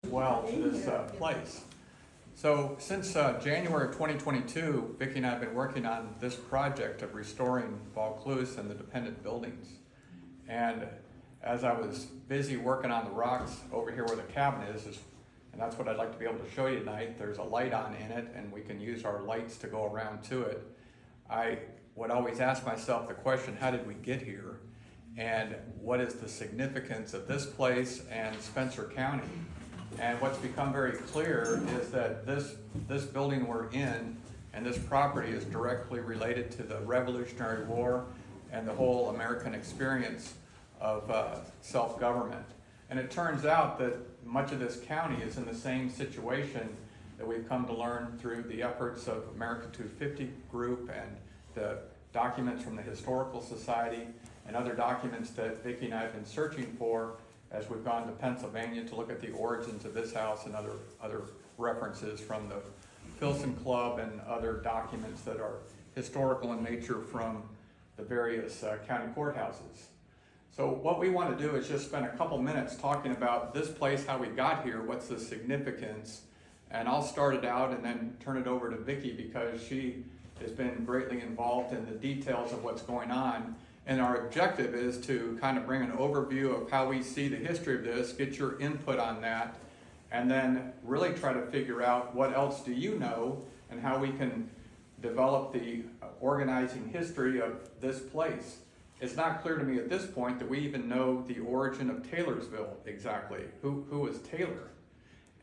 well to this place. So since January of 2022, Vicki and I have been working on this project of restoring Vaucluse and the dependent buildings. And as I was busy working on the rocks over here where the cabin is, and that's what I'd like to be able to show you tonight, there's a light on in it and we can use our lights to go around to it. I would always ask myself the question, how did we get here? And what is the significance of this place and Spencer County? And what's become very clear is that this building we're in and this property is directly related to the Revolutionary War and the whole American experience of self-government. And it turns out that much of this county is in the same situation that we've come to learn through the efforts of America 250 group and the documents from the Historical Society and other documents that Vicki and I have been searching for as we've gone to Pennsylvania to look at the origins of this house and other references from the Filson Club and other documents that are historical in nature from the various county courthouses. So what we want to do is just spend a couple minutes talking about this place, how we got here, what's the significance, and I'll start it out and then turn it over to Vicki because she has been greatly involved in the details of what's going on. And our objective is to kind of bring an overview of how we see the history of this, get your input on that, and then really try to figure out what else do you know and how we can develop the organizing history of this place. It's not clear to me at this point that we even know the origin of Taylorsville exactly. Who was Taylor?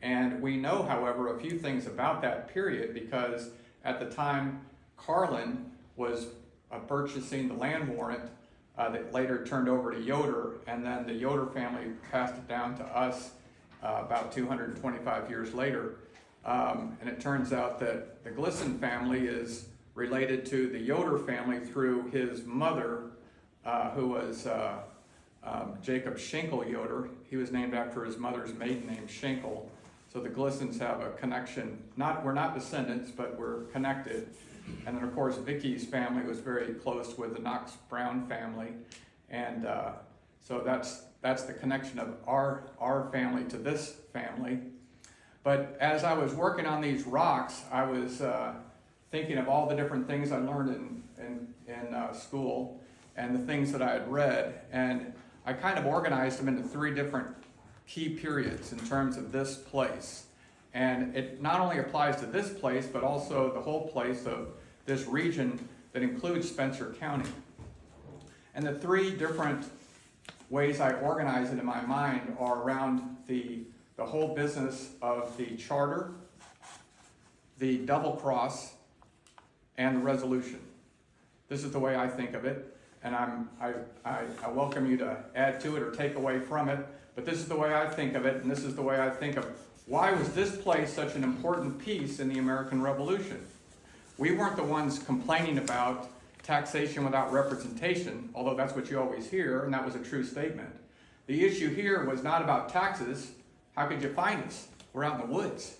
And we know, however, a few things about that period because at the time Carlin was purchasing the land warrant that later turned over to Yoder, and then the Yoder family passed it down to us about 225 years later. And it turns out that the Glisson family is related to the Yoder family through his mother, who was Jacob Schenkel Yoder. He was named after his mother's maiden name, Schenkel. So the Glissons have a connection. We're not descendants, but we're connected. And then, of course, Vicki's family was very close with the Knox Brown family. And so that's the connection of our family to this family. But as I was working on these rocks, I was thinking of all the different things I learned in school and the things that I had read. And I kind of organized them into three different key periods in terms of this place. And it not only applies to this place, but also the whole place of this region that includes Spencer County. And the three different ways I organize it in my mind are around the whole business of the charter, the double cross, and the resolution. This is the way I think of it, and I welcome you to add to it or take away from it, but this is the way I think of it, and this is the way I think of why was this place such an important piece in the American Revolution? We weren't the ones complaining about taxation without representation, although that's what you always hear, and that was a true statement. The issue here was not about taxes. How could you find us? We're out in the woods.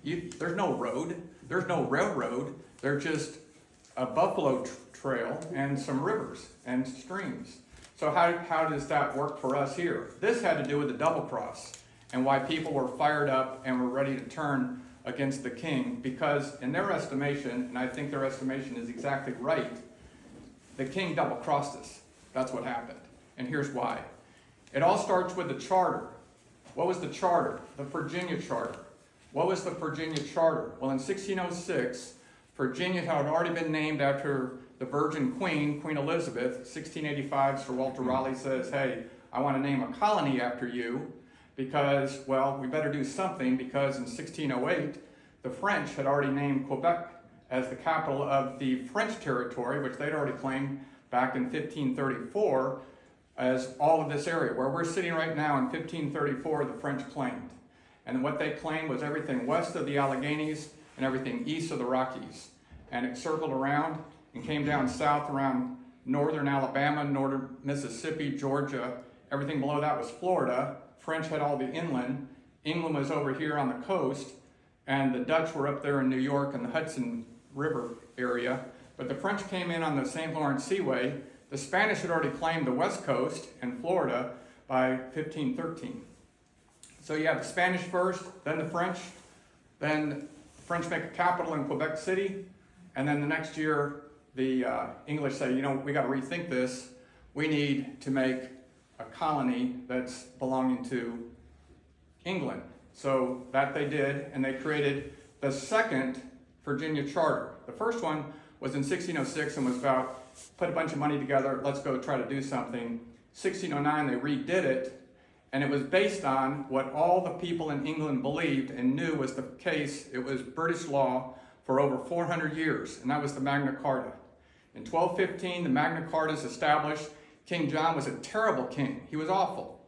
There's no road. There's no railroad. There's just a buffalo trail and some rivers and streams. So how does that work for us here? This had to do with the double cross and why people were fired up and were ready to turn against the king because in their estimation, and I think their estimation is exactly right, the king double-crossed us. That's what happened. And here's why. It all starts with the charter. What was the charter? The Virginia Charter. What was the Virginia Charter? Well, in 1606, Virginia had already been named after the Virgin Queen, Queen Elizabeth. 1685, Sir Walter Raleigh says, hey, I want to name a colony after you because, well, we better do something because in 1608, the French had already named Quebec as the capital of the French territory, which they'd already claimed back in 1534 as all of this area. Where we're sitting right now in 1534, the French claimed. And what they claimed was everything west of the Alleghenies and everything east of the Rockies. And it circled around and came down south around northern Alabama, northern Mississippi, Georgia. Everything below that was Florida. French had all the inland. England was over here on the coast. And the Dutch were up there in New York and the Hudson River area. But the French came in on the St. Lawrence Seaway. The Spanish had already claimed the west coast and Florida by 1513. So you have the Spanish first, then the French, then the French make a capital in Quebec City, and then the next year the English say, you know, we got to rethink this. We need to make a colony that's belonging to England. So that they did, and they created the second Virginia Charter. The first one was in 1606 and was about put a bunch of money together, let's go try to do something. 1609 they redid it, and it was based on what all the people in England believed and knew was the case. It was British law for over 400 years, and that was the Magna Carta. In 1215, the Magna Carta is established. King John was a terrible king. He was awful.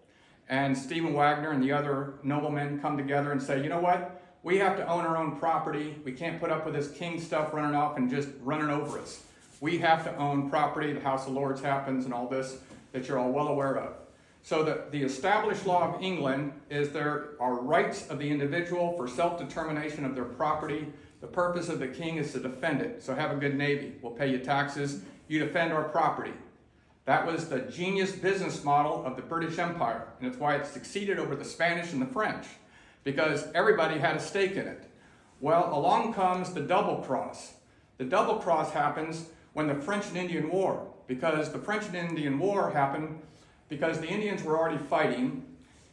And Stephen Wagner and the other noblemen come together and say, you know what? We have to own our own property. We can't put up with this king stuff running off and just running over us. We have to own property. The House of Lords happens and all this that you're all well aware of. So the established law of England is there are rights of the individual for self-determination of their property. The purpose of the king is to defend it. So have a good navy. We'll pay you taxes. You defend our property. That was the genius business model of the British Empire. And it's why it succeeded over the Spanish and the French, because everybody had a stake in it. Well, along comes the double cross. The double cross happens when the French and Indian War, because the French and Indian War happened because the Indians were already fighting,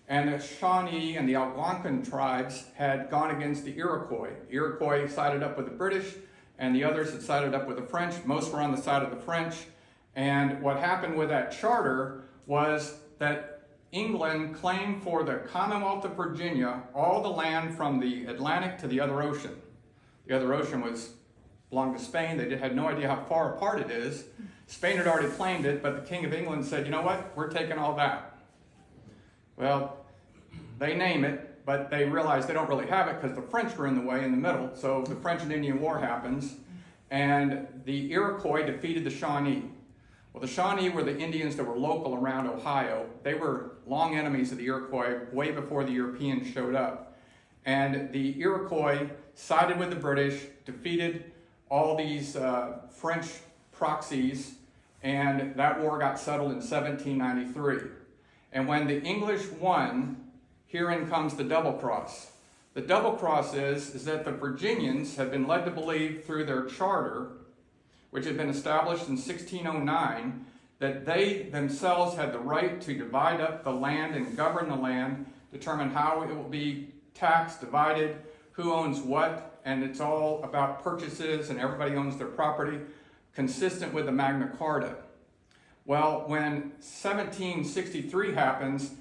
and the Shawnee and the Algonquin tribes had gone against the Iroquois. The Iroquois sided up with the British, and the others had sided up with the French. Most were on the side of the French. And what happened with that charter was that England claimed for the Commonwealth of Virginia all the land from the Atlantic to the other ocean. The other ocean belonged to Spain. They had no idea how far apart it is. Spain had already claimed it, but the King of England said, you know what, we're taking all that. Well, they name it, but they realize they don't really have it because the French were in the way in the middle. So the French and Indian War happens, and the Iroquois defeated the Shawnee. Well, the Shawnee were the Indians that were local around Ohio. They were long enemies of the Iroquois way before the Europeans showed up. And the Iroquois sided with the British, defeated all these French proxies, and that war got settled in 1793. And when the English won, herein comes the double cross. The double cross is that the Virginians had been led to believe through their charter, which had been established in 1609, that they themselves had the right to divide up the land and govern the land, determine how it will be taxed, divided, who owns what, and it's all about purchases and everybody owns their property, consistent with the Magna Carta. Well, when 1763 happens,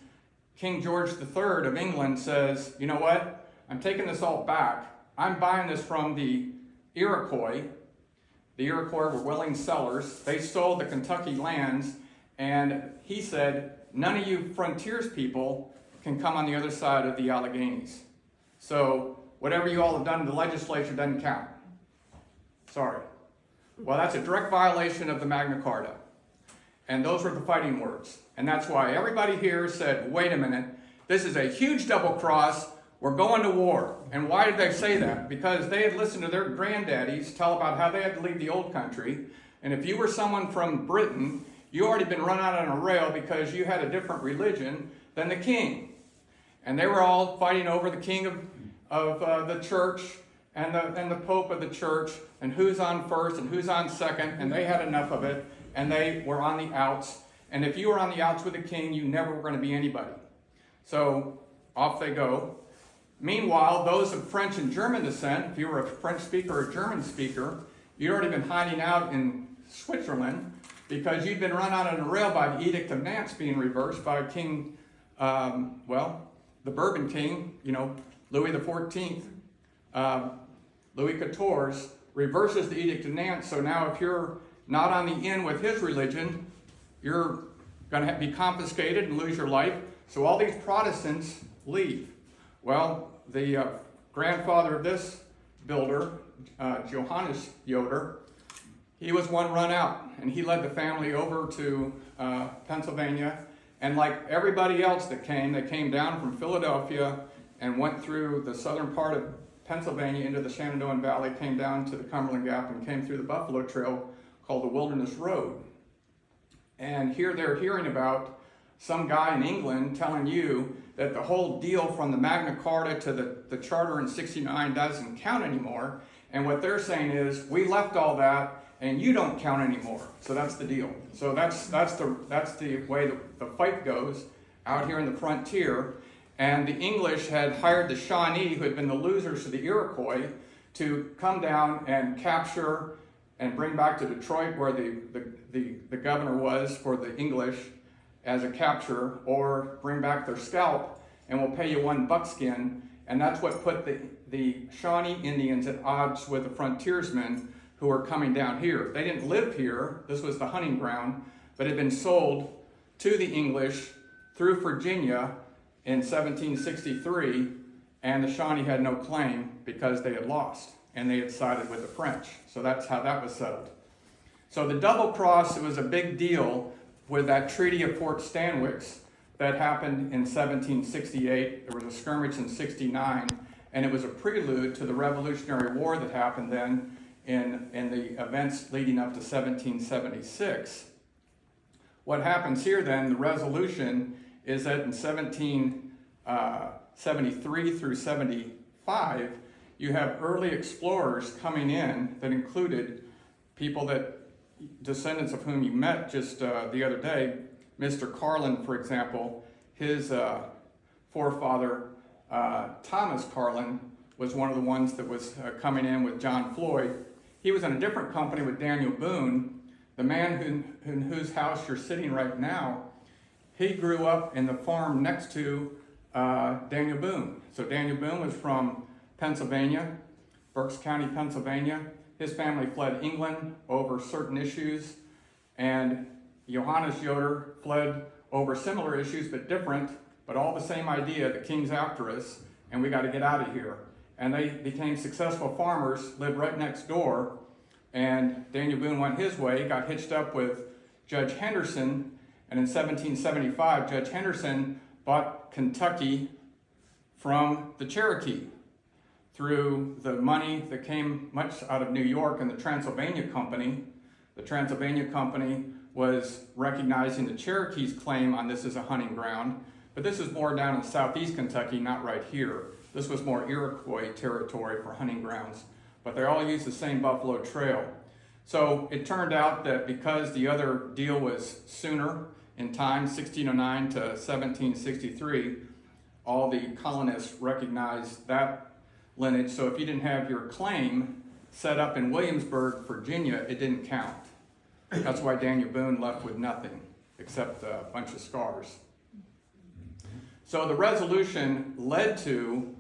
King George III of England says, you know what, I'm taking this all back. I'm buying this from the Iroquois. The Iroquois were willing sellers. They sold the Kentucky lands, and he said, none of you frontiers people can come on the other side of the Alleghenies. So whatever you all have done in the legislature doesn't count. Sorry. Well, that's a direct violation of the Magna Carta. And those were the fighting words. And that's why everybody here said, wait a minute, this is a huge double cross. We're going to war. And why did they say that? Because they had listened to their granddaddies tell about how they had to leave the old country. And if you were someone from Britain, you already been run out on a rail because you had a different religion than the king. And they were all fighting over the king of the church and the pope of the church, and who's on first and who's on second, and they had enough of it, and they were on the outs. And if you were on the outs with the king, you never were going to be anybody. So off they go. Meanwhile, those of French and German descent, if you were a French speaker or a German speaker, you'd already been hiding out in Switzerland because you'd been run out on a rail by the Edict of Nantes being reversed by King, the Bourbon King, Louis XIV. Louis XIV reverses the Edict of Nantes, so now if you're not on the in with his religion, you're going to be confiscated and lose your life. So all these Protestants leave. Well, the grandfather of this builder, Johannes Yoder, he was one run out, and he led the family over to Pennsylvania. And like everybody else that came, they came down from Philadelphia and went through the southern part of Pennsylvania into the Shenandoah Valley, came down to the Cumberland Gap, and came through the Buffalo Trail called the Wilderness Road. And here they're hearing about some guy in England telling you that the whole deal from the Magna Carta to the Charter in '69 doesn't count anymore. And what they're saying is, we left all that and you don't count anymore. So that's the deal. So that's the way the fight goes out here in the frontier. And the English had hired the Shawnee, who had been the losers to the Iroquois, to come down and capture and bring back to Detroit, where the governor was for the English, as a capture, or bring back their scalp, and we'll pay you one buckskin. And that's what put the Shawnee Indians at odds with the frontiersmen who were coming down here. They didn't live here. This was the hunting ground, but it had been sold to the English through Virginia in 1763, and the Shawnee had no claim because they had lost, and they had sided with the French. So that's how that was settled. So the double cross, it was a big deal with that Treaty of Fort Stanwix that happened in 1768. There was a skirmish in '69, and it was a prelude to the Revolutionary War that happened then in the events leading up to 1776. What happens here then, the resolution, is that in 1773 through 75, you have early explorers coming in that included people that, descendants of whom you met just the other day. Mr. Carlin, for example, his forefather, Thomas Carlin, was one of the ones that was coming in with John Floyd. He was in a different company with Daniel Boone. The man in whose house you're sitting right now, he grew up in the farm next to Daniel Boone. So Daniel Boone was from Pennsylvania, Berks County, Pennsylvania. His family fled England over certain issues, and Johannes Yoder fled over similar issues, but different, but all the same idea: the king's after us, and we got to get out of here. And they became successful farmers, lived right next door, and Daniel Boone went his way, got hitched up with Judge Henderson, and in 1775, Judge Henderson bought Kentucky from the Cherokee through the money that came much out of New York and the Transylvania Company. The Transylvania Company was recognizing the Cherokee's claim on this as a hunting ground, but this is more down in southeast Kentucky, not right here. This was more Iroquois territory for hunting grounds, but they all used the same Buffalo Trail. So it turned out that because the other deal was sooner in time, 1609 to 1763, all the colonists recognized that lineage. So if you didn't have your claim set up in Williamsburg, Virginia, it didn't count. That's why Daniel Boone left with nothing except a bunch of scars. So the resolution led to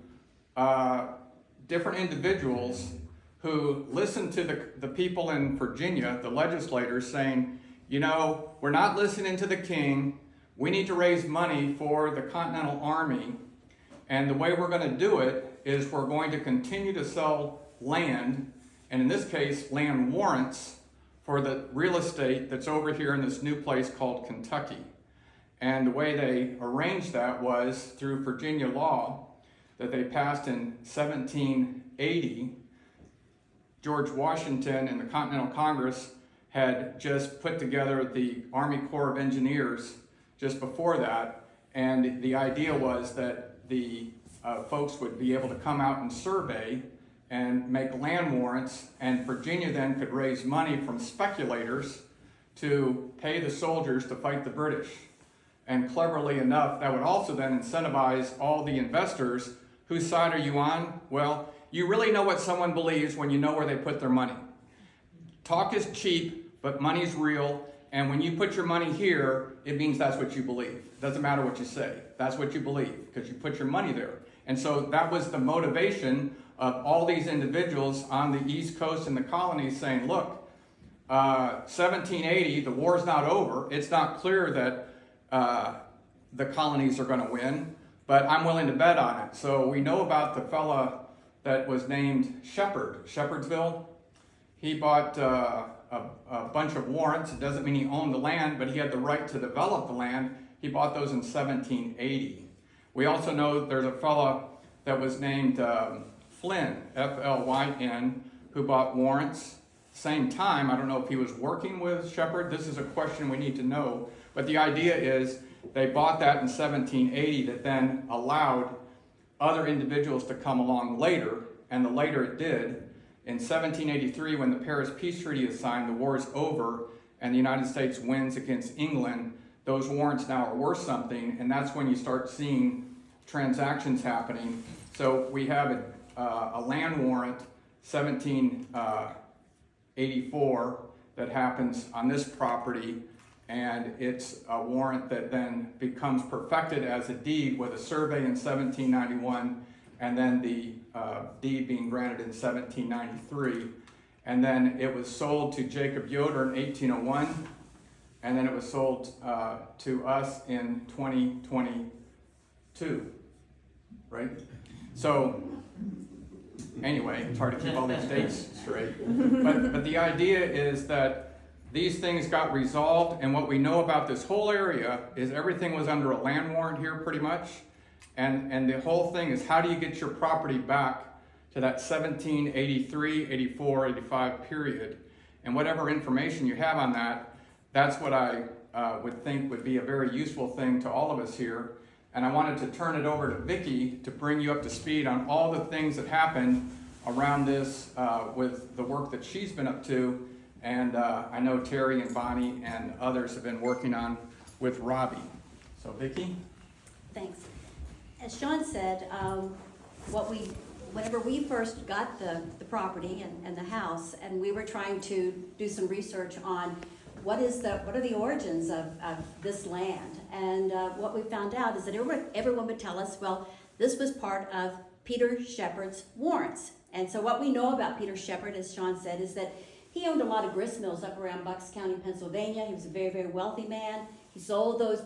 different individuals who listened to the people in Virginia, the legislators, saying, you know, we're not listening to the king. We need to raise money for the Continental Army. And the way we're going to do it is we're going to continue to sell land, and in this case, land warrants for the real estate that's over here in this new place called Kentucky. And the way they arranged that was through Virginia law that they passed in 1780. George Washington and the Continental Congress had just put together the Army Corps of Engineers just before that, and the idea was that the folks would be able to come out and survey and make land warrants, and Virginia then could raise money from speculators to pay the soldiers to fight the British. And cleverly enough, that would also then incentivize all the investors. Whose side are you on? Well, you really know what someone believes when you know where they put their money. Talk is cheap, but money's real, and when you put your money here, it means that's what you believe. It doesn't matter what you say. That's what you believe, because you put your money there. And so that was the motivation of all these individuals on the East Coast and the colonies saying, look, 1780, the war's not over. It's not clear that the colonies are going to win, but I'm willing to bet on it. So we know about the fella that was named Shepherdsville. He bought a bunch of warrants. It doesn't mean he owned the land, but he had the right to develop the land. He bought those in 1780. We also know there's a fella that was named Flynn, F-L-Y-N, who bought warrants. Same time, I don't know if he was working with Shepherd. This is a question we need to know. But the idea is they bought that in 1780 that then allowed other individuals to come along later, and the later it did. In 1783, when the Paris Peace Treaty is signed, the war is over, and the United States wins against England. Those warrants now are worth something, and that's when you start seeing transactions happening. So we have a land warrant, 1784, that happens on this property, and it's a warrant that then becomes perfected as a deed with a survey in 1791, and then the deed being granted in 1793. And then it was sold to Jacob Yoder in 1801, and then it was sold to us in 2022, right? So anyway, it's hard to keep all these dates straight. But the idea is that these things got resolved, and what we know about this whole area is everything was under a land warrant here pretty much. And the whole thing is, how do you get your property back to that 1783, 84, 85 period? And whatever information you have on that, that's what I would think would be a very useful thing to all of us here. And I wanted to turn it over to Vicki to bring you up to speed on all the things that happened around this with the work that she's been up to. And I know Terry and Bonnie and others have been working on with Robbie. So Vicki? Thanks. As Sean said, whenever we first got the property and the house, and we were trying to do some research on what are the origins of this land, and what we found out is that everyone would tell us, well, this was part of Peter Shepard's warrants. And so what we know about Peter Shepard, as Sean said, is that he owned a lot of grist mills up around Bucks County, Pennsylvania. He was a very, very wealthy man. He sold those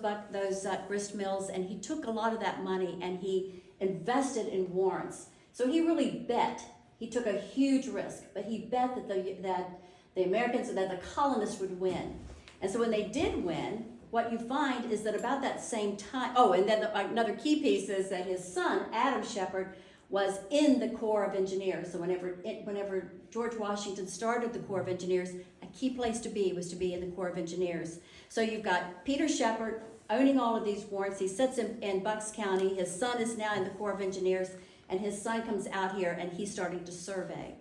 grist mills, and he took a lot of that money and he invested in warrants. So he really bet. He took a huge risk, but he bet that the Americans, that the colonists would win. And so when they did win, what you find is that about that same time, and then another key piece is that his son, Adam Shepard, was in the Corps of Engineers. So whenever George Washington started the Corps of Engineers, a key place to be was to be in the Corps of Engineers. So you've got Peter Shepard owning all of these warrants. He sits in Bucks County. His son is now in the Corps of Engineers, and his son comes out here and he's starting to survey.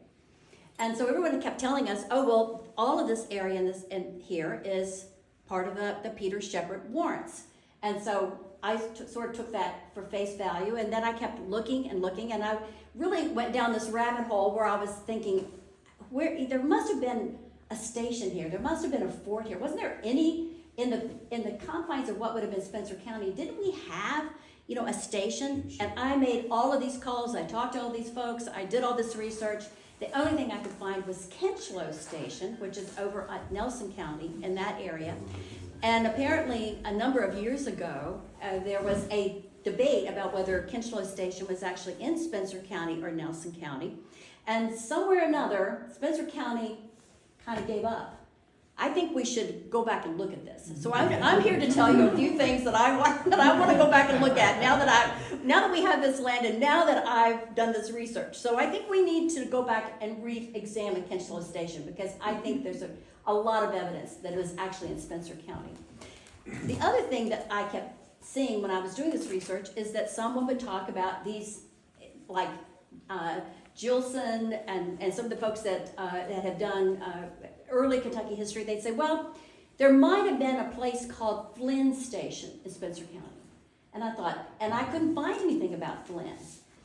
And so everyone kept telling us, oh, well, all of this area in here is part of the Peter Shepard warrants. And so I sort of took that for face value, and then I kept looking, and I really went down this rabbit hole where I was thinking, there must have been a station here. There must have been a fort here. Wasn't there any in the confines of what would have been Spencer County? Didn't we have, a station? And I made all of these calls. I talked to all these folks. I did all this research. The only thing I could find was Kinchlow Station, which is over at Nelson County in that area. And apparently, a number of years ago, there was a debate about whether Kinchlow Station was actually in Spencer County or Nelson County. And somewhere or another, Spencer County kind of gave up. I think we should go back and look at this. So I'm here to tell you a few things that I want to go back and look at now that we have this land and now that I've done this research. So I think we need to go back and re-examine Kinchlow Station, because I think there's a lot of evidence that it was actually in Spencer County. The other thing that I kept seeing when I was doing this research is that someone would talk about these, like Glissons and some of the folks that have done early Kentucky history. They'd say, well, there might have been a place called Flynn Station in Spencer County. And I thought, and I couldn't find anything about Flynn.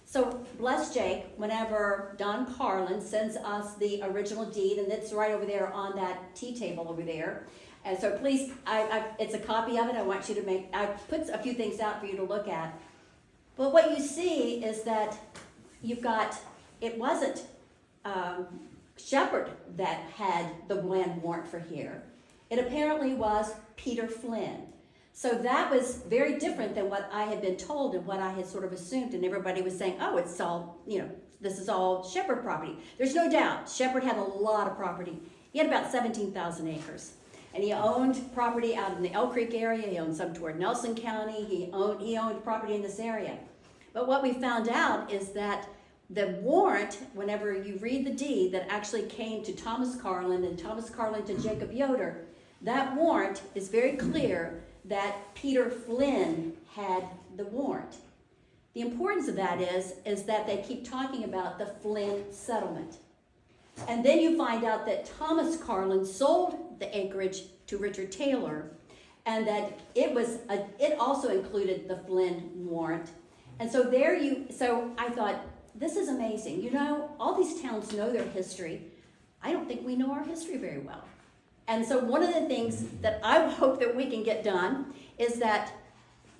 So bless Jake, whenever Don Carlin sends us the original deed, and it's right over there on that tea table over there. And so please, it's a copy of it. I want you to I put a few things out for you to look at. But what you see is that you've got, it wasn't Shepard that had the land warrant for here. It apparently was Peter Flynn. So that was very different than what I had been told and what I had sort of assumed, and everybody was saying, oh, it's all, this is all Shepard property. There's no doubt, Shepard had a lot of property. He had about 17,000 acres. And he owned property out in the Elk Creek area, he owned some toward Nelson County, he owned property in this area. But what we found out is that the warrant, whenever you read the deed that actually came to Thomas Carlin and Thomas Carlin to Jacob Yoder, that warrant is very clear that Peter Flynn had the warrant. The importance of that is that they keep talking about the Flynn settlement. And then you find out that Thomas Carlin sold the acreage to Richard Taylor, and that it also included the Flynn warrant. And so so I thought, this is amazing. You know, all these towns know their history. I don't think we know our history very well. And so one of the things that I hope that we can get done is that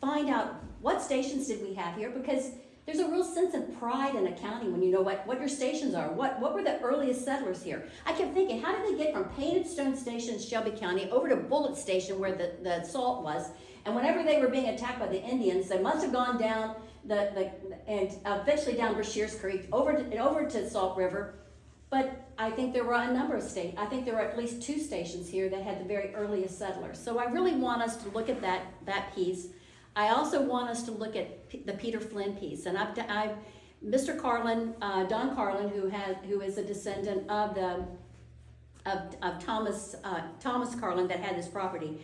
find out what stations did we have here, because there's a real sense of pride in a county when you know what your stations are. What were the earliest settlers here? I kept thinking, how did they get from Painted Stone Station in Shelby County over to Bullet Station where the salt was? And whenever they were being attacked by the Indians, they must have gone down and eventually down Brashears Creek over to Salt River. But I think there were a number of stations. I think there were at least 2 stations here that had the very earliest settlers. So I really want us to look at that piece. I also want us to look at the Peter Flynn piece. And Mr. Carlin, Don Carlin, who is a descendant of Thomas Carlin that had this property,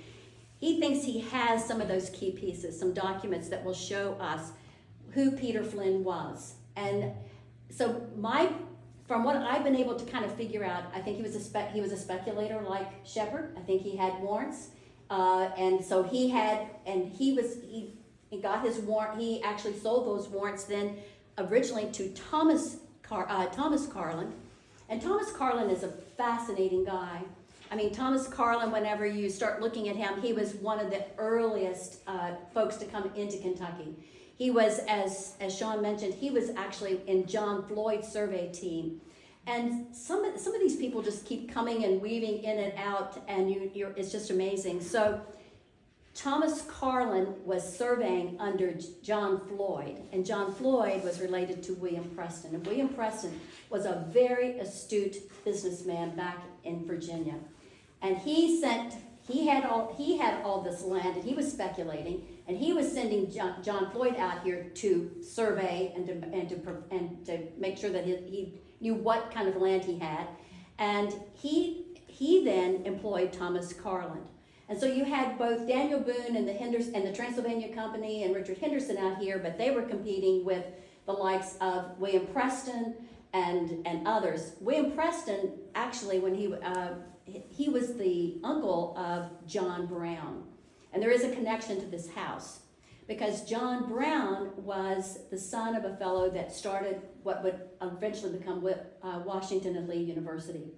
he thinks he has some of those key pieces, some documents that will show us who Peter Flynn was. And so from what I've been able to kind of figure out, I think he was a speculator like Shepard. I think he had warrants, and so he got his warrant. He actually sold those warrants then originally to Thomas Carlin, and Thomas Carlin is a fascinating guy. I mean, Thomas Carlin, whenever you start looking at him, he was one of the earliest folks to come into Kentucky. He was, as Sean mentioned, he was actually in John Floyd's survey team. And some of these people just keep coming and weaving in and out, and it's just amazing. So Thomas Carlin was surveying under John Floyd, and John Floyd was related to William Preston. And William Preston was a very astute businessman back in Virginia. And he had all this land, and he was speculating, and he was sending John Floyd out here to survey and to make sure that he knew what kind of land he had. And he then employed Thomas Carlin. And so you had both Daniel Boone and the Transylvania Company and Richard Henderson out here, but they were competing with the likes of William Preston and others. William Preston, actually, when he was the uncle of John Brown. And there is a connection to this house, because John Brown was the son of a fellow that started what would eventually become Washington and Lee University.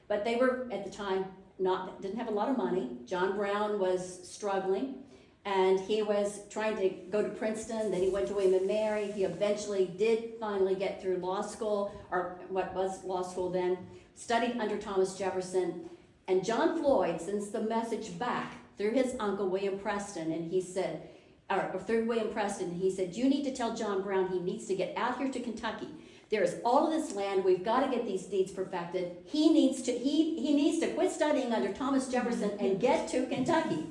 But they were, at the time, didn't have a lot of money. John Brown was struggling, and he was trying to go to Princeton. Then he went to William and Mary. He eventually did finally get through law school, or what was law school then, studied under Thomas Jefferson. And John Floyd sends the message back through his uncle, William Preston, and he said, or through William Preston, he said, you need to tell John Brown he needs to get out here to Kentucky. There is all of this land. We've got to get these deeds perfected. He needs to quit studying under Thomas Jefferson and get to Kentucky,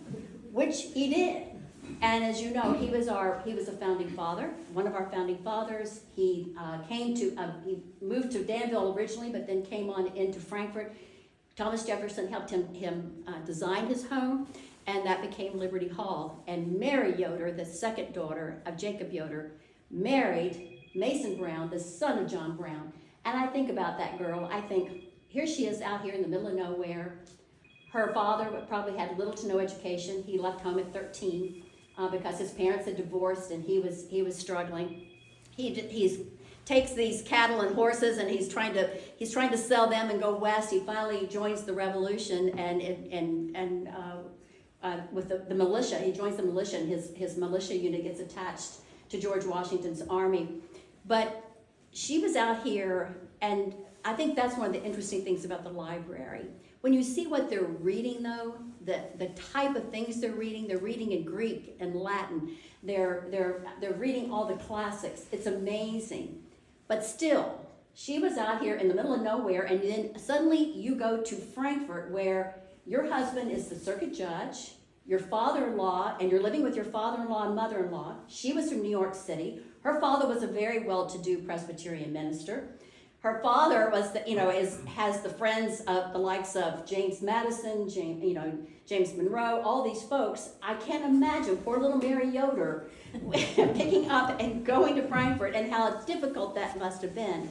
which he did. And as you know, he was a founding father, one of our founding fathers. He he moved to Danville originally, but then came on into Frankfort. Thomas Jefferson helped him design his home, and that became Liberty Hall. And Mary Yoder, the second daughter of Jacob Yoder, married Mason Brown, the son of John Brown. And I think about that girl. I think, here she is out here in the middle of nowhere. Her father probably had little to no education. He left home at 13 because his parents had divorced, and he was struggling. He takes these cattle and horses, and he's trying to sell them and go west. He finally joins the revolution and with the militia. He joins the militia, and his militia unit gets attached to George Washington's army. But she was out here, and I think that's one of the interesting things about the library. When you see what they're reading, though, the type of things they're reading in Greek and Latin. They're reading all the classics. It's amazing. But still, she was out here in the middle of nowhere, and then suddenly you go to Frankfort, where your husband is the circuit judge, your father-in-law, and you're living with your father-in-law and mother-in-law. She was from New York City. Her father was a very well-to-do Presbyterian minister. her father was the, has the friends of the likes of James Madison, James Monroe, all these folks. I can't imagine poor little Mary Yoder picking up and going to Frankfurt, and how difficult that must have been.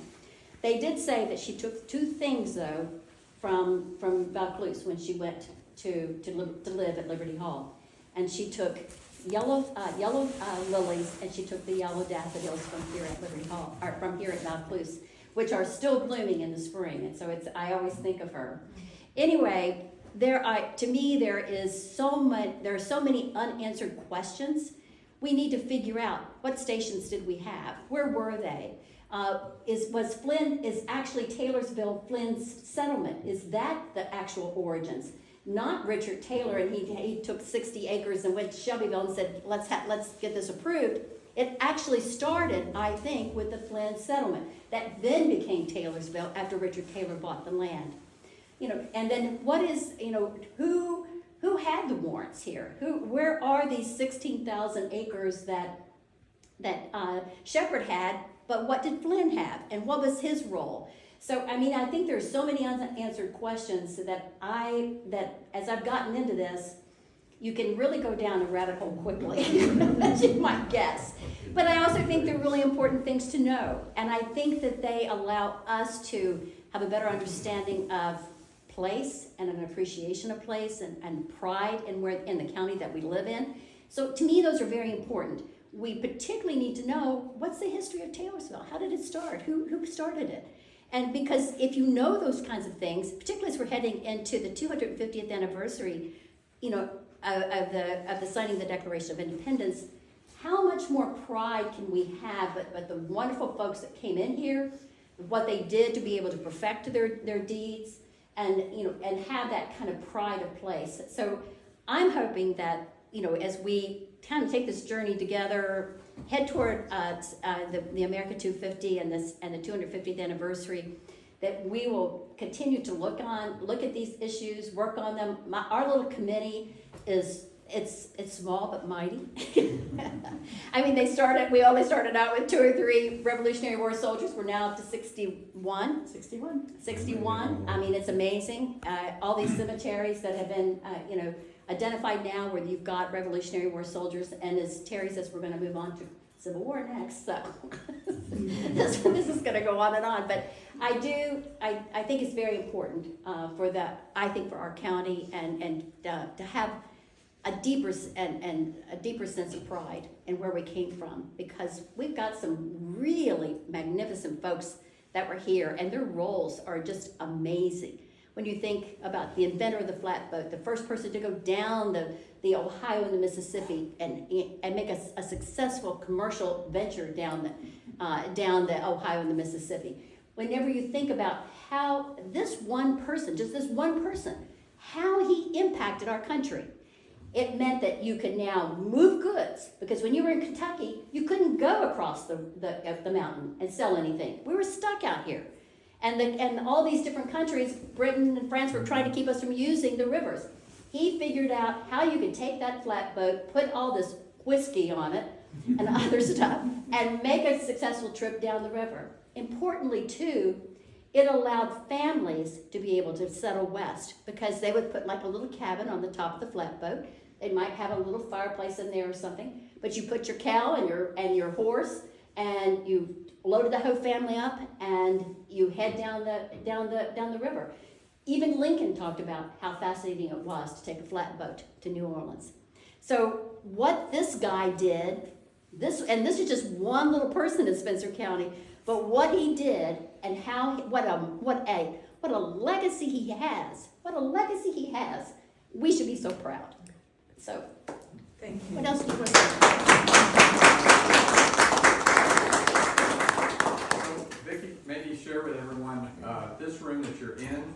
They did say that she took two things, though, from Vaucluse when she went to live at Liberty Hall. And she took yellow lilies, and she took the yellow daffodils from here at Liberty Hall, or from here at Vaucluse, which are still blooming in the spring. And so I always think of her. Anyway, to me, there are so many unanswered questions. We need to figure out, what stations did we have? Where were they? Is actually Taylorsville Flynn's settlement? Is that the actual origins? Not Richard Taylor, and he took 60 acres and went to Shelbyville and said, let's get this approved. It actually started, I think, with the Flynn settlement that then became Taylorsville after Richard Taylor bought the land. And then what is, who had the warrants here? Where are these 16,000 acres that Shepherd had, but what did Flynn have, and what was his role? So, I think there's so many unanswered questions that as I've gotten into this, you can really go down a rabbit hole quickly, as you might guess. But I also think they're really important things to know, and I think that they allow us to have a better understanding of place and an appreciation of place and pride in the county that we live in. So to me, those are very important. We particularly need to know, what's the history of Taylorsville? How did it start? Who started it? And because if you know those kinds of things, particularly as we're heading into the 250th anniversary, of the signing of the Declaration of Independence, how much more pride can we have but the wonderful folks that came in here, what they did to be able to perfect their deeds, and have that kind of pride of place. So I'm hoping that as we kind of take this journey together, head toward the America 250 and the 250th anniversary, that we will continue to look at these issues, work on them. Our little committee it's small but mighty. We only started out with 2 or 3 Revolutionary War soldiers. We're now up to 61. 61. It's amazing. All these cemeteries that have been, identified now, where you've got Revolutionary War soldiers, and as Terry says, we're going to move on to Civil War next. So this is going to go on and on. But I think it's very important for our county and to have a deeper sense of pride in where we came from, because we've got some really magnificent folks that were here, and their roles are just amazing. When you think about the inventor of the flatboat, the first person to go down the Ohio and the Mississippi and make a successful commercial venture down the Ohio and the Mississippi. Whenever you think about how this one person, how he impacted our country, it meant that you could now move goods, because when you were in Kentucky, you couldn't go across the mountain and sell anything. We were stuck out here. And all these different countries, Britain and France, were trying to keep us from using the rivers. He figured out how you could take that flatboat, put all this whiskey on it and other stuff, and make a successful trip down the river. Importantly, too, it allowed families to be able to settle west, because they would put like a little cabin on the top of the flatboat. They might have a little fireplace in there or something, but you put your cow and your horse, and you loaded the whole family up, and you head down the river. Even Lincoln talked about how fascinating it was to take a flatboat to New Orleans. So what this guy did, this is just one little person in Spencer County, but what he did and what a legacy he has. What a legacy he has. We should be so proud. So, thank you. What else do you want to say? So, Vicki, maybe share with everyone, this room that you're in,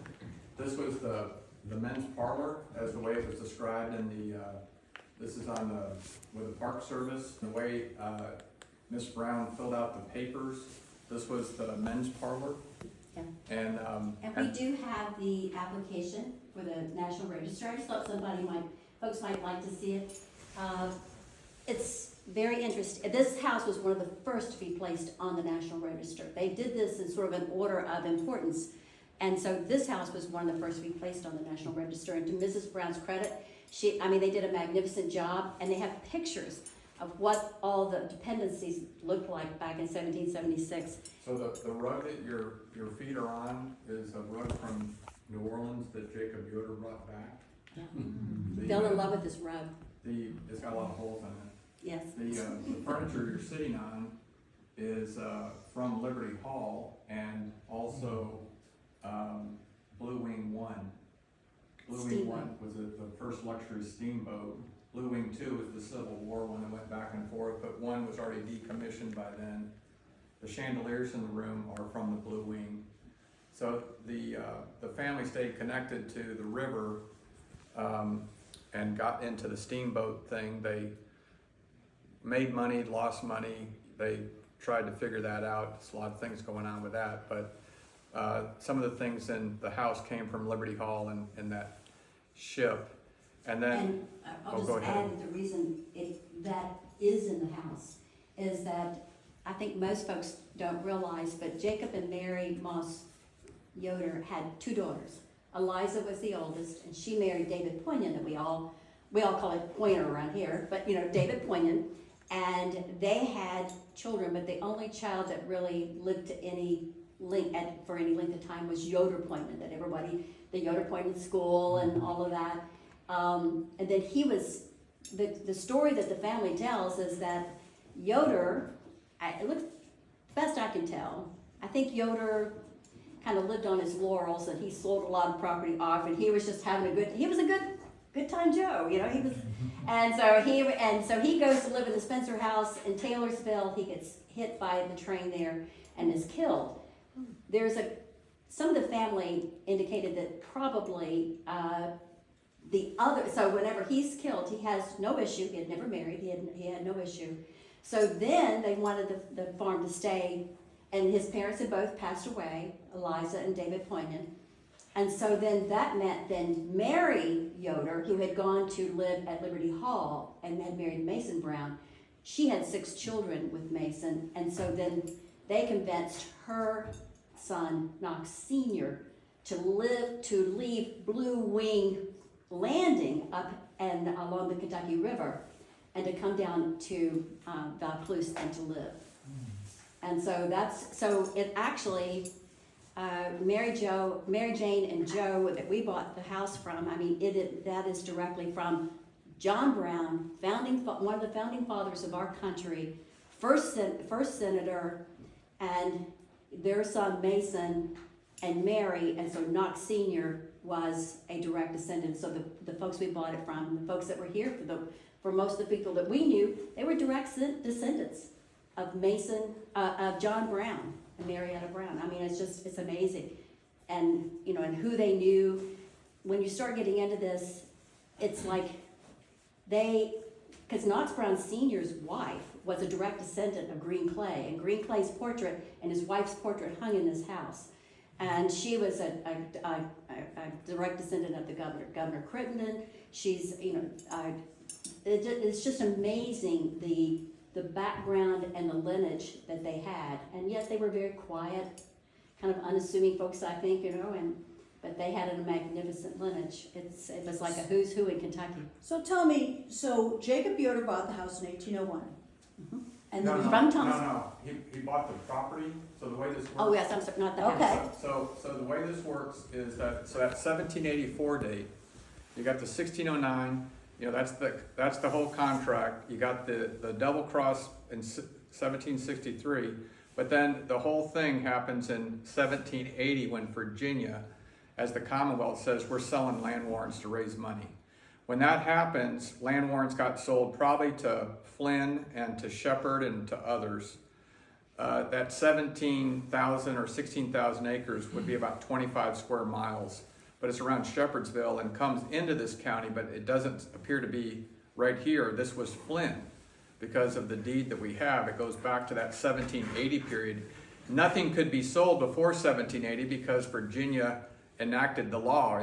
this was the men's parlor, as the way it was described in this is with the Park Service, the way Ms. Brown filled out the papers. This was the men's parlor. Yeah. And we do have the application for the National Register. I just thought folks might like to see it. It's very interesting. This house was one of the first to be placed on the National Register. They did this in sort of an order of importance. And so this house was one of the first to be placed on the National Register. And to Mrs. Brown's credit, they did a magnificent job, and they have pictures of what all the dependencies looked like back in 1776. So the rug that your feet are on is a rug from New Orleans that Jacob Yoder brought back. Yeah. Fell in love with this rug. It's got a lot of holes in it. Yes. The furniture you're sitting on is from Liberty Hall and also Blue Wing 1. Blue Wing 1 was the first luxury steamboat. Blue Wing 2 is the Civil War one that went back and forth, but 1 was already decommissioned by then. The chandeliers in the room are from the Blue Wing. So the family stayed connected to the river and got into the steamboat thing. They made money, lost money. They tried to figure that out. There's a lot of things going on with that, but some of the things in the house came from Liberty Hall and that ship. And then, And I'll just add that the reason that is in the house is that I think most folks don't realize, but Jacob and Mary Moss Yoder had 2 daughters. Eliza was the oldest, and she married David Poignant, that we all call it Pointer around here, but David Poignant. And they had children, but the only child that really lived to for any length of time was Yoder Poignant, that the Yoder Poignant School and all of that. And then he was, the story that the family tells is that Yoder, it looks, best I can tell, I think Yoder kind of lived on his laurels, and he sold a lot of property off, and he was just having he was a good time Joe, he was, and so he goes to live in the Spencer house in Taylorsville. He gets hit by the train there and is killed. Some of the family indicated that probably so whenever he's killed, he has no issue. He had never married. He had no issue. So then they wanted the farm to stay, and his parents had both passed away, Eliza and David Poignant. And so then that meant Mary Yoder, who had gone to live at Liberty Hall and had married Mason Brown, she had 6 children with Mason. And so then they convinced her son, Knox Sr., to leave Blue Wing Landing up and along the Kentucky River, and to come down to Vaucluse and to live. And so it actually, Mary Jane and Joe that we bought the house from, that is directly from John Brown, one of the founding fathers of our country, first senator, and their son Mason and Mary, and so Knox Sr. was a direct descendant. So the folks we bought it from, the folks that were here, for most of the people that we knew, they were direct descendants of of John Brown and Marietta Brown. It's amazing. And, and who they knew. When you start getting into this, it's like because Knox Brown Sr.'s wife was a direct descendant of Green Clay, and Green Clay's portrait and his wife's portrait hung in this house. And she was a direct descendant of the Governor Crittenden. She's, it's just amazing the background and the lineage that they had. And yet they were very quiet, kind of unassuming folks, I think, but they had a magnificent lineage. It was like a who's who in Kentucky. So tell me, Jacob Yoder bought the house in 1801. Mm-hmm. And No, then he bought the property. So the way this works. Oh yes, I'm sorry, not the Okay. house. So the way this works is that 1784 date, you got the 1609. That's the whole contract. You got the double cross in 1763, but then the whole thing happens in 1780 when Virginia, as the Commonwealth, says we're selling land warrants to raise money. When that happens, land warrants got sold probably to Flynn and to Shepherd and to others. That 17,000 or 16,000 acres would be about 25 square miles, but it's around Shepherdsville and comes into this county, but it doesn't appear to be right here. This was Flynn because of the deed that we have. It goes back to that 1780 period. Nothing could be sold before 1780 because Virginia enacted the law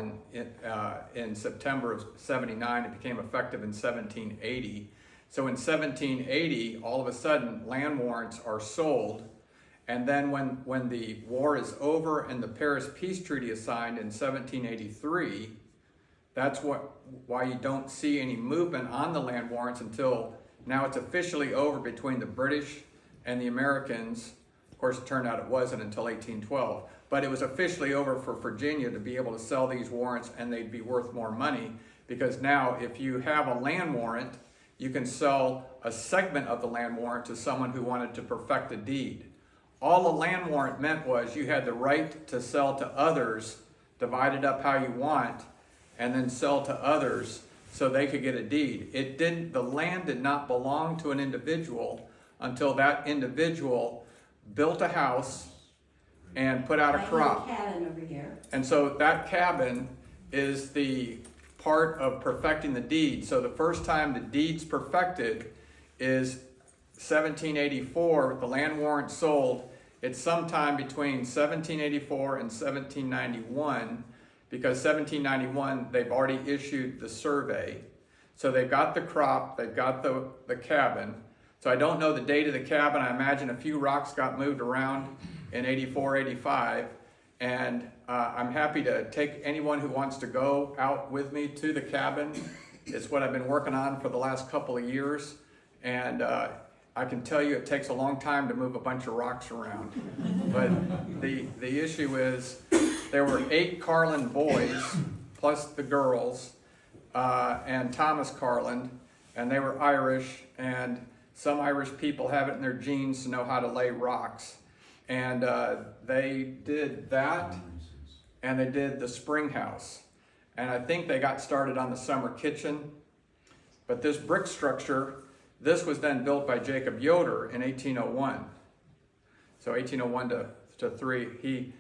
in September of 79. It became effective in 1780. So in 1780, all of a sudden, land warrants are sold. And then when the war is over and the Paris Peace Treaty is signed in 1783, that's why you don't see any movement on the land warrants until now it's officially over between the British and the Americans. Of course, it turned out it wasn't until 1812. But it was officially over for Virginia to be able to sell these warrants, and they'd be worth more money, because now if you have a land warrant, you can sell a segment of the land warrant to someone who wanted to perfect a deed. All a land warrant meant was you had the right to sell to others, divide it up how you want, and then sell to others so they could get a deed. The land did not belong to an individual until that individual built a house and put out a crop. Like cabin over here. And so that cabin is the part of perfecting the deed. So the first time the deed's perfected is 1784, the land warrant sold. It's sometime between 1784 and 1791, because 1791, they've already issued the survey. So they've got the crop, they've got the cabin. So I don't know the date of the cabin. I imagine a few rocks got moved around in 84, 85. And I'm happy to take anyone who wants to go out with me to the cabin. It's what I've been working on for the last couple of years. And I can tell you it takes a long time to move a bunch of rocks around. But the issue is there were 8 Carlin boys, plus the girls, and Thomas Carlin, and they were Irish, and some Irish people have it in their genes to know how to lay rocks. And they did that, and they did the spring house. And I think they got started on the summer kitchen. But this brick structure, this was then built by Jacob Yoder in 1801. So 1801 to 3.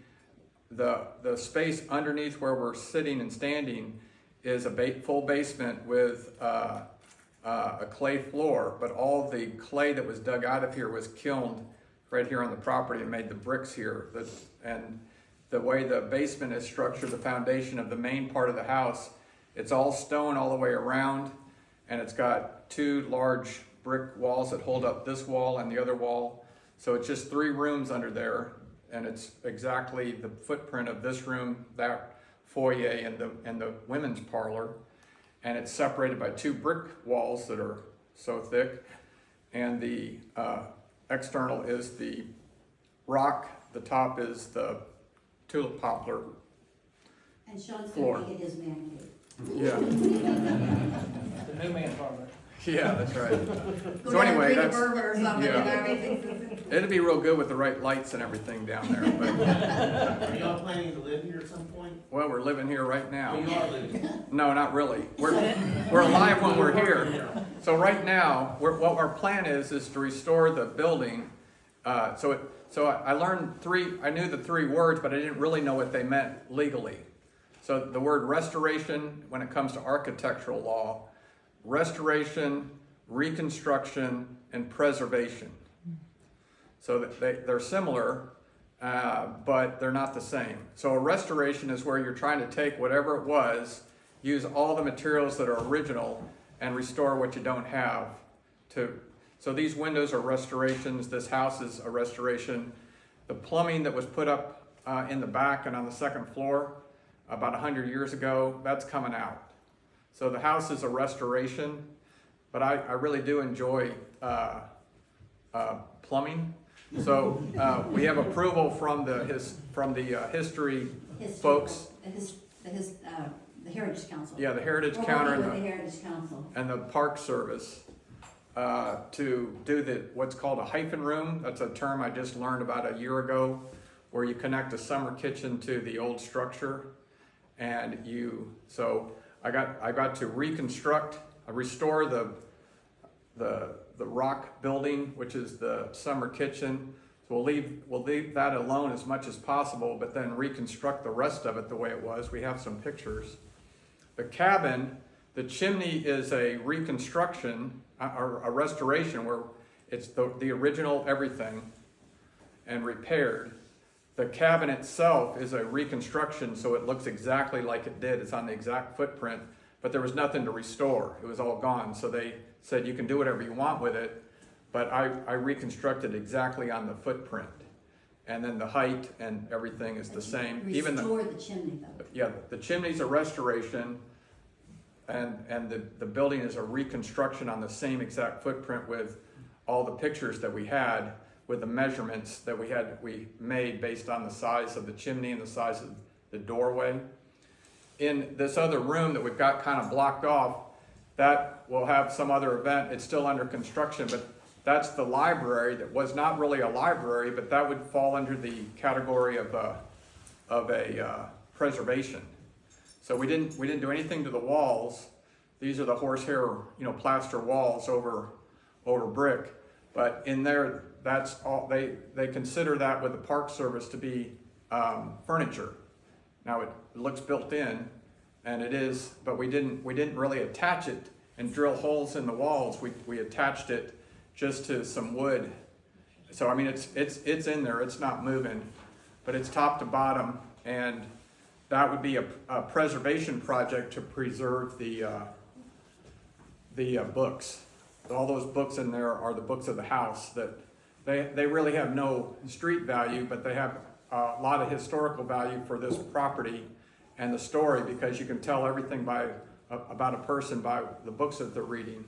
The space underneath where we're sitting and standing is a full basement with a clay floor, but all the clay that was dug out of here was kilned right here on the property and made the bricks here. And the way the basement is structured, the foundation of the main part of the house, it's all stone all the way around, and it's got 2 large brick walls that hold up this wall and the other wall. So it's just 3 rooms under there, and it's exactly the footprint of this room, that foyer, and the women's parlor. And it's separated by 2 brick walls that are so thick. And the external is the rock, the top is the tulip poplar. And Sean's Floor. gonna make it his man cave. Yeah, The new man parlor. yeah, that's right. Go So down and anyway, read a that's, Berber or something yeah. and everything. it'd be real good with the right lights and everything down there. But, Are y'all planning to live here at some point? well, we're living here right now. You are living. No, not really. We're alive when we're here. So right now, what our plan is to restore the building. So I learned I knew the 3 words, but I didn't really know what they meant legally. So the word restoration, when it comes to architectural law, restoration, reconstruction, and preservation. So they're similar, but they're not the same. So a restoration is where you're trying to take whatever it was, use all the materials that are original, and restore what you don't have. So these windows are restorations. This house is a restoration. The plumbing that was put up in the back and on the second floor about 100 years ago, that's coming out. So the house is a restoration, but I really do enjoy plumbing. So we have approval from the history folks. The Heritage Council. Yeah, the Heritage We're Counter working with the Heritage Council. and the Park Service to do what's called a hyphen room. That's a term I just learned about a year ago, where you connect a summer kitchen to the old structure, and so I got to restore the rock building, which is the summer kitchen. So we'll leave that alone as much as possible, but then reconstruct the rest of it the way it was. We have some pictures. The cabin, the chimney is a reconstruction or a restoration where it's the original everything and repaired. The cabin itself is a reconstruction, so it looks exactly like it did. It's on the exact footprint, but there was nothing to restore. It was all gone. So they said you can do whatever you want with it, but I reconstructed exactly on the footprint. And then the height and everything is the same. Even Restore the chimney though. yeah, the chimney's a restoration, and the building is a reconstruction on the same exact footprint with all the pictures that we had, with the measurements that we made based on the size of the chimney and the size of the doorway. In this other room that we've got kind of blocked off, that will have some other event. It's still under construction, but that's the library that was not really a library, but that would fall under the category of a preservation. So we didn't do anything to the walls. These are the horsehair, plaster walls over brick. But in there, that's all they consider that with the Park Service to be furniture. Now it looks built in, and it is, but we didn't really attach it and drill holes in the walls. We attached it just to some wood. So I mean, it's in there. It's not moving, but it's top to bottom, and that would be a preservation project to preserve the books. All those books in there are the books of the house that they really have no street value, but they have a lot of historical value for this property and the story, because you can tell everything about a person by the books that they're reading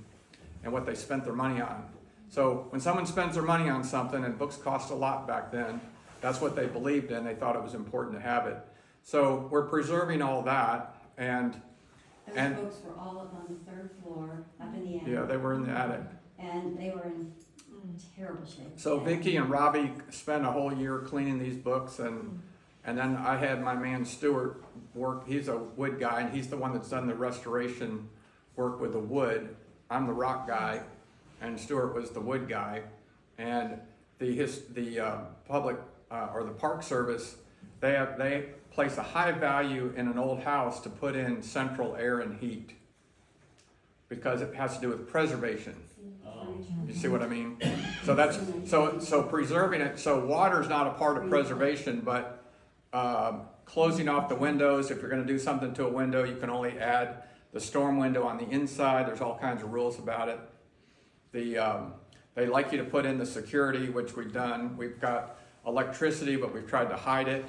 and what they spent their money on. So when someone spends their money on something, and books cost a lot back then, that's what they believed in. They thought it was important to have it. So we're preserving all that, and Those books were all up on the third floor, up in the attic. yeah, they were in the attic. And they were in terrible shape. So Vicki and Robbie spent a whole year cleaning these books, and then I had my man Stuart work. He's a wood guy, and he's the one that's done the restoration work with the wood. I'm the rock guy, and Stuart was the wood guy. And the public or the Park Service, they place a high value in an old house to put in central air and heat, because it has to do with preservation. You see what I mean? So that's so preserving it. So water's not a part of preservation, but closing off the windows. If you're going to do something to a window, you can only add the storm window on the inside. There's all kinds of rules about it. They like you to put in the security, which we've done. We've got electricity, but we've tried to hide it.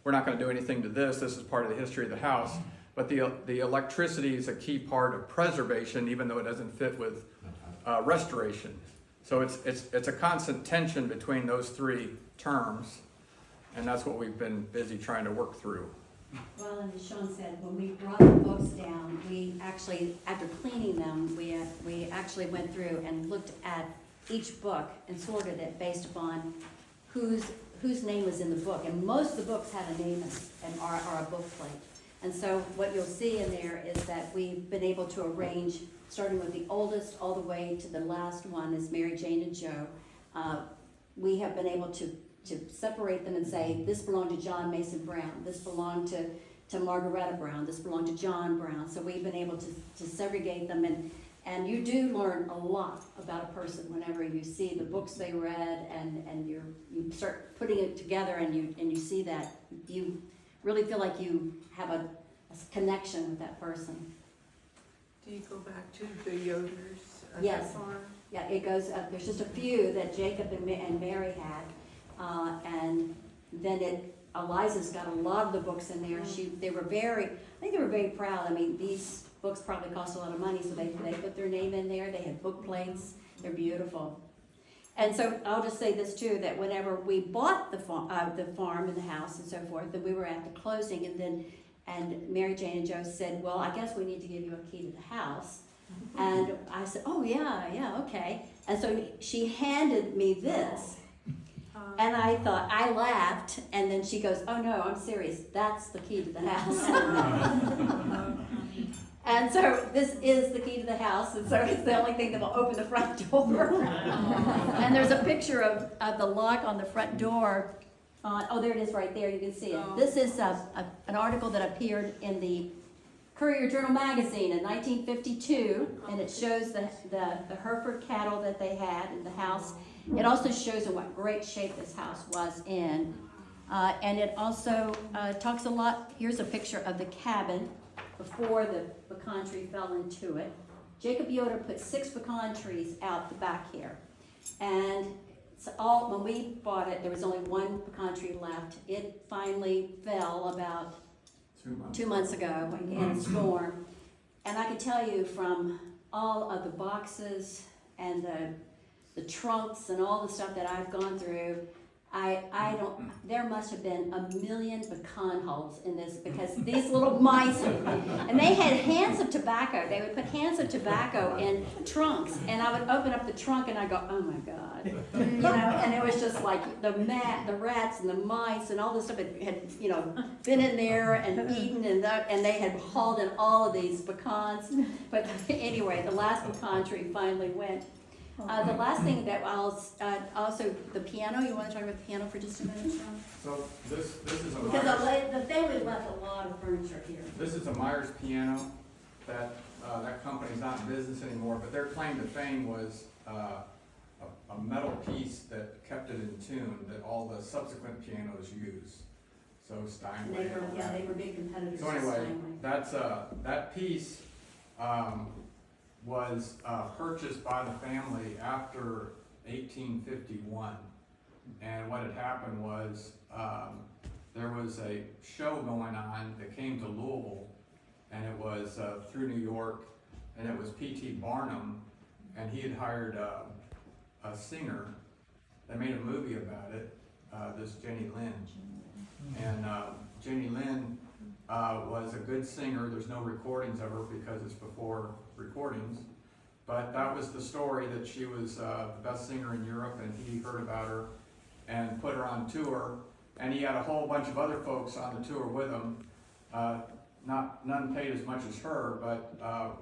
We're not going to do anything to this. This is part of the history of the house. But the electricity is a key part of preservation, even though it doesn't fit with restoration. So it's a constant tension between those three terms, and that's what we've been busy trying to work through. Well, and as Sean said, when we brought the books down, we actually, after cleaning them, we actually went through and looked at each book and sorted it based upon whose name was in the book. And most of the books had a name and are a book plate. And so what you'll see in there is that we've been able to arrange, starting with the oldest all the way to the last one is Mary Jane and Joe. We have been able to separate them and say, this belonged to John Mason Brown, this belonged to Margaretta Brown, this belonged to John Brown. So we've been able to segregate them, and you do learn a lot about a person whenever you see the books they read, and you start putting it together, and you see that you really feel like you have a connection with that person. Do you go back to the Yoders at Yes. that farm? Yeah, it goes up. There's just a few that Jacob and Mary had, and then Eliza's got a lot of the books in there. I think they were very proud. I mean, these books probably cost a lot of money, so they put their name in there. They had book plates. They're beautiful. And so I'll just say this too, that whenever we bought the farm and the house and so forth, then we were at the closing, and Mary Jane and Joe said, well, I guess we need to give you a key to the house. And I said, oh yeah, okay. And so she handed me this. And I thought, I laughed, and then she goes, oh no, I'm serious, that's the key to the house. And so this is the key to the house, and so it's the only thing that will open the front door. And there's a picture of the lock on the front door. Oh, there it is right there, you can see it. This is an article that appeared in the Courier Journal magazine in 1952, and it shows the Hereford cattle that they had in the house. It also shows in what great shape this house was in. And it also talks a lot, here's a picture of the cabin before the country fell into it. Jacob Yoder put 6 pecan trees out the back here. And when we bought it, there was only 1 pecan tree left. It finally fell about 2 months ago in a storm. And I can tell you from all of the boxes and the trunks and all the stuff that I've gone through, there must have been 1,000,000 pecan hulls in this, because these little mice, and they had hands of tobacco. They would put hands of tobacco in trunks, and I would open up the trunk and I go, oh my God. You know, and it was just like the rats and the mice and all this stuff had been in there and eaten, and they had hauled in all of these pecans. But anyway, the last pecan tree finally went. The last thing that also the piano, you want to talk about the piano for just a minute, Sean? So this is a Because Myers, the family left a lot of furniture here. this is a Myers piano that company's not in business anymore, but their claim to fame was a metal piece that kept it in tune that all the subsequent pianos use. So Steinway. They were big competitors. So to anyway, Steinway. that piece was purchased by the family after 1851. And what had happened was there was a show going on that came to Louisville, and it was through New York, and it was P.T. Barnum, and he had hired a singer. They made a movie about it, this Jenny Lind. And Jenny Lind was a good singer. There's no recordings of her because it's before recordings. But that was the story, that she was the best singer in Europe, and he heard about her and put her on tour. And he had a whole bunch of other folks on the tour with him. None paid as much as her, but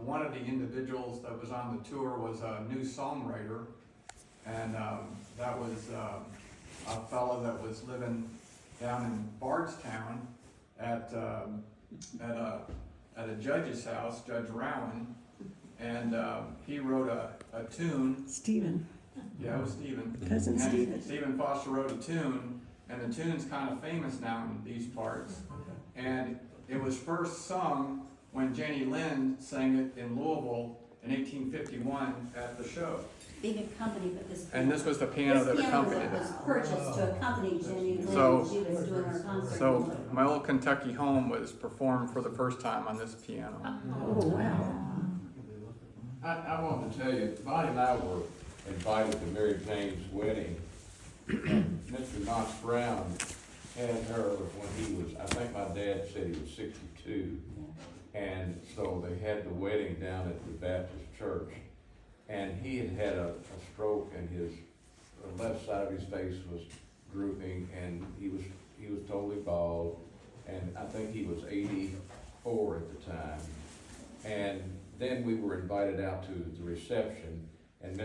one of the individuals that was on the tour was a new songwriter. And that was a fellow that was living down in Bardstown at a judge's house, Judge Rowan, and he wrote a tune. Stephen. Yeah, it was Stephen. Cousin And Stephen. Stephen Foster wrote a tune, and the tune's kind of famous now in these parts. And it was first sung when Jenny Lind sang it in Louisville in 1851 at the show. Being accompanied with this. And this was the piano that accompanied it. was purchased to accompany Jenny Lind So- when she was doing her concert. So my old Kentucky home was performed for the first time on this piano. Oh, wow. I want to tell you, Bonnie and I were invited to Mary Jane's wedding. Mr. Knox Brown had her when he was, I think my dad said he was 62. And so they had the wedding down at the Baptist church. And he had a stroke, and his left side of his face was drooping, and he was totally bald. And I think he was 84 at the time. And then we were invited out to the reception, and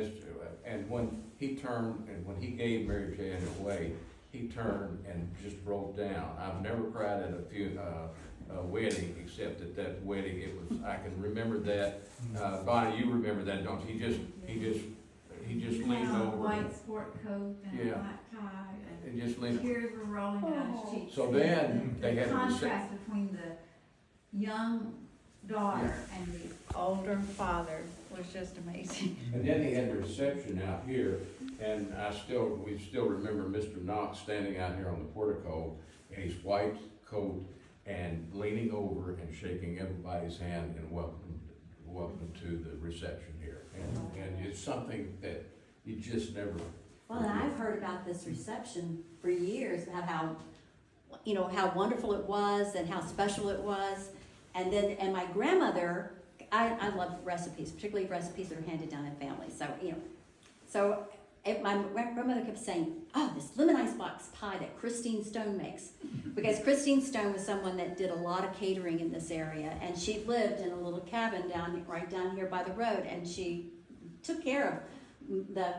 when he turned, and when he gave Mary Jane away, he turned and just broke down. I've never cried at a wedding, except at that wedding. It was, I can remember that. Bonnie, you remember that, don't you? He just leaned a over. white sport coat and Yeah. a black tie, And just leaned. tears were rolling down his cheeks. So then they had the a contrast between the young daughter and the older father was just amazing. And then he had the reception out here, and we still remember Mr. Knox standing out here on the portico in his white coat and leaning over and shaking everybody's hand and welcome to the reception here. And it's something that you just never. Well, and I've heard about this reception for years, about how wonderful it was and how special it was. And my grandmother, I love recipes, particularly recipes that are handed down in families. So my grandmother kept saying, oh, this lemon icebox pie that Christine Stone makes. Because Christine Stone was someone that did a lot of catering in this area, and she lived in a little cabin right down here by the road, and she took care of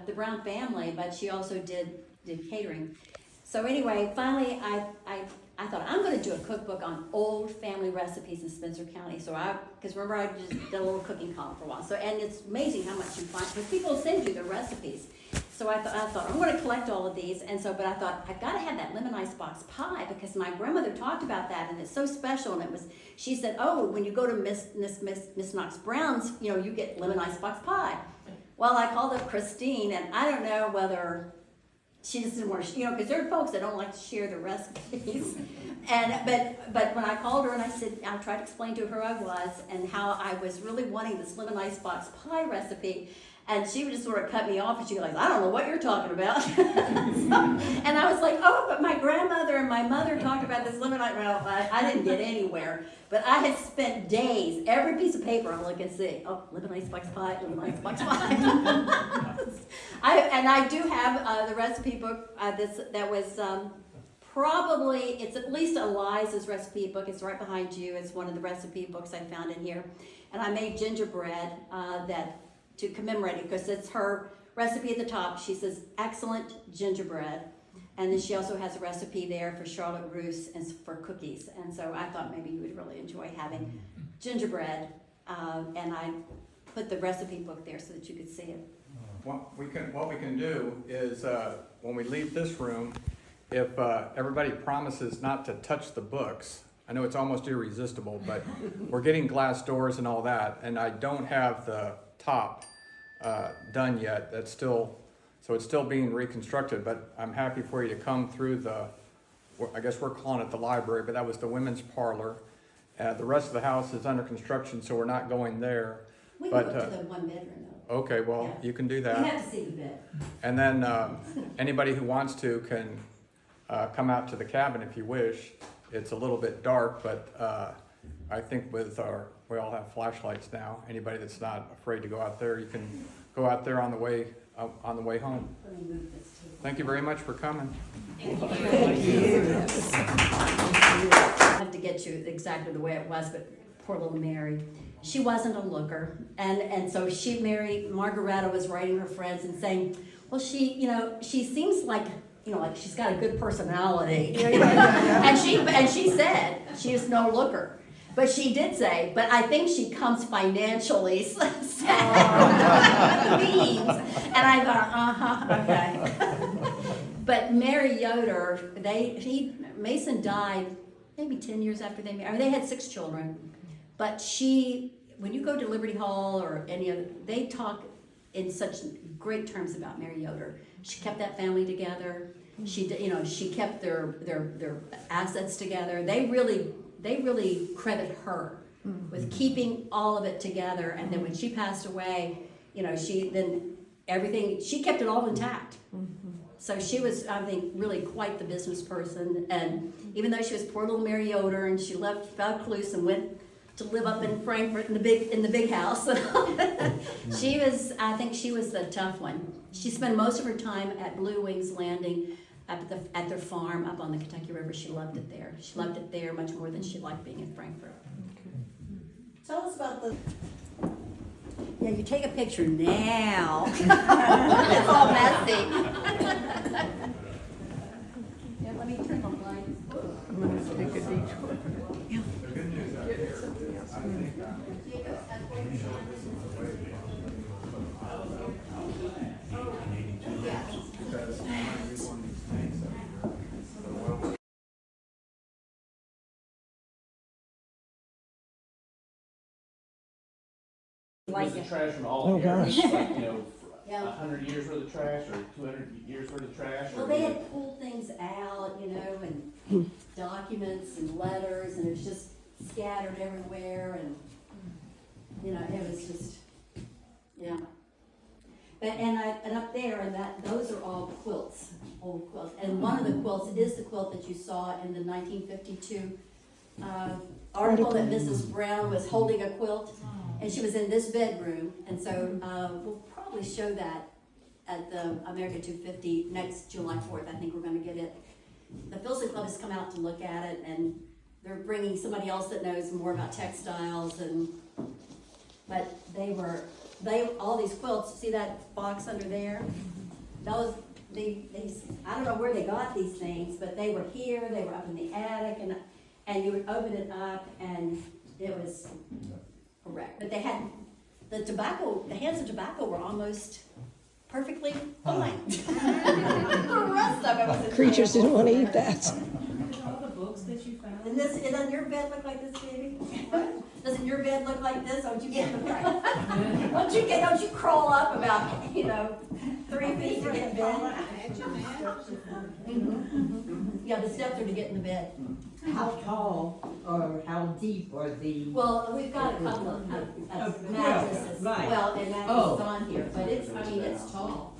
the Brown family, but she also did catering. So anyway, finally I thought, I'm going to do a cookbook on old family recipes in Spencer County. So because remember, I just did a little cooking column for a while. And it's amazing how much you find, because people send you their recipes. so I thought, I'm gonna collect all of these, and so, but I thought, I've gotta have that lemon icebox pie, because my grandmother talked about that, and it's so special, and it was, she said, oh, when you go to Miss Knox Brown's, you know, you get lemon icebox pie. Well, I called up Christine, and I don't know whether she just didn't want to, you know, because there are folks that don't like to share the recipes. But when I called her and I said, I tried to explain to her who I was and how I was really wanting this lemon icebox pie recipe, and she would just sort of cut me off, and she was like, I don't know what you're talking about. And I was like, oh, but my grandmother and my mother talked about this lemon icebox. Well, I didn't get anywhere. But I had spent days, every piece of paper I'm looking to see, oh, lemon icebox pie, lemon icebox pie. I do have the recipe book that was probably, it's at least Eliza's recipe book. It's right behind you. It's one of the recipe books I found in here. And I made gingerbread to commemorate it, because it's her recipe at the top. She says, excellent gingerbread. And then she also has a recipe there for Charlotte Russe and for cookies. And so I thought maybe you would really enjoy having gingerbread. And I put the recipe book there so that you could see it. What we can do is, when we leave this room, if everybody promises not to touch the books, I know it's almost irresistible, but we're getting glass doors and all that, and I don't have the top done yet. So it's still being reconstructed, but I'm happy for you to come through I guess we're calling it the library, but that was the women's parlor. The rest of the house is under construction, so we're not going there. We But, can go to the one bedroom though. Okay, well, Yeah. you can do You that. have to see the bed. And then anybody who wants to can come out to the cabin if you wish. It's a little bit dark, but I think we all have flashlights now. Anybody that's not afraid to go out there, you can go out there on the way home. Let me move this too. Thank you very much for coming. I have to get you exactly the way it was, but poor little Mary. She wasn't a looker. And so Margaretta was writing her friends and saying, well, she seems like, like she's got a good personality. And she said she is no looker. But she did say, but I think she comes financially means. And I thought, okay. But Mary Yoder, Mason died maybe 10 years after they married. I mean, they had 6 children. But when you go to Liberty Hall or any other, they talk in such great terms about Mary Yoder. She kept that family together. She kept their assets together. They really credit her with keeping all of it together. And then when she passed away, she kept it all intact. So she was, I think, really quite the business person. And even though she was poor little Mary Yoder, and she left Vaucluse and went to live up in Frankfurt in the big house, I think she was the tough one. She spent most of her time at Blue Wings Landing at their farm up on the Kentucky River. She loved it there. She loved it there much more than she liked being in Frankfurt. Tell us about the, Yeah, you take a picture now. It's all messy. Yeah, let me turn the lights. I'm gonna take a detour. Was the trash from all years, like, Yeah. 100 years worth of trash or 200 years worth of trash? Well, or they had pulled things out, and documents and letters, and it was just scattered everywhere, and, it was just, yeah. But, and up there, those are all quilts, old quilts. And one of the quilts is the quilt that you saw in the 1952 article that Mrs. Brown was holding a quilt, and she was in this bedroom. And so we'll probably show that at the America 250 next July 4th. I think we're going to get it. The Filson Club has come out to look at it, and they're bringing somebody else that knows more about textiles. But all these quilts, see that box under there? Those, I don't know where they got these things, but they were here, they were up in the attic, and you would open it up, and it was correct. But they had the hands of tobacco were almost perfectly fine. The rest of it was a Creatures didn't want to eat that. All the books that you found? Doesn't your bed look like this, baby? Doesn't your bed look like this? Don't you get, don't you crawl up about, 3 feet to get in bed? Yeah, the steps are to get in the bed. How tall or how deep are the? Well, we've got a couple of mattresses, right. well, and mattresses Oh. on here, but it's tall.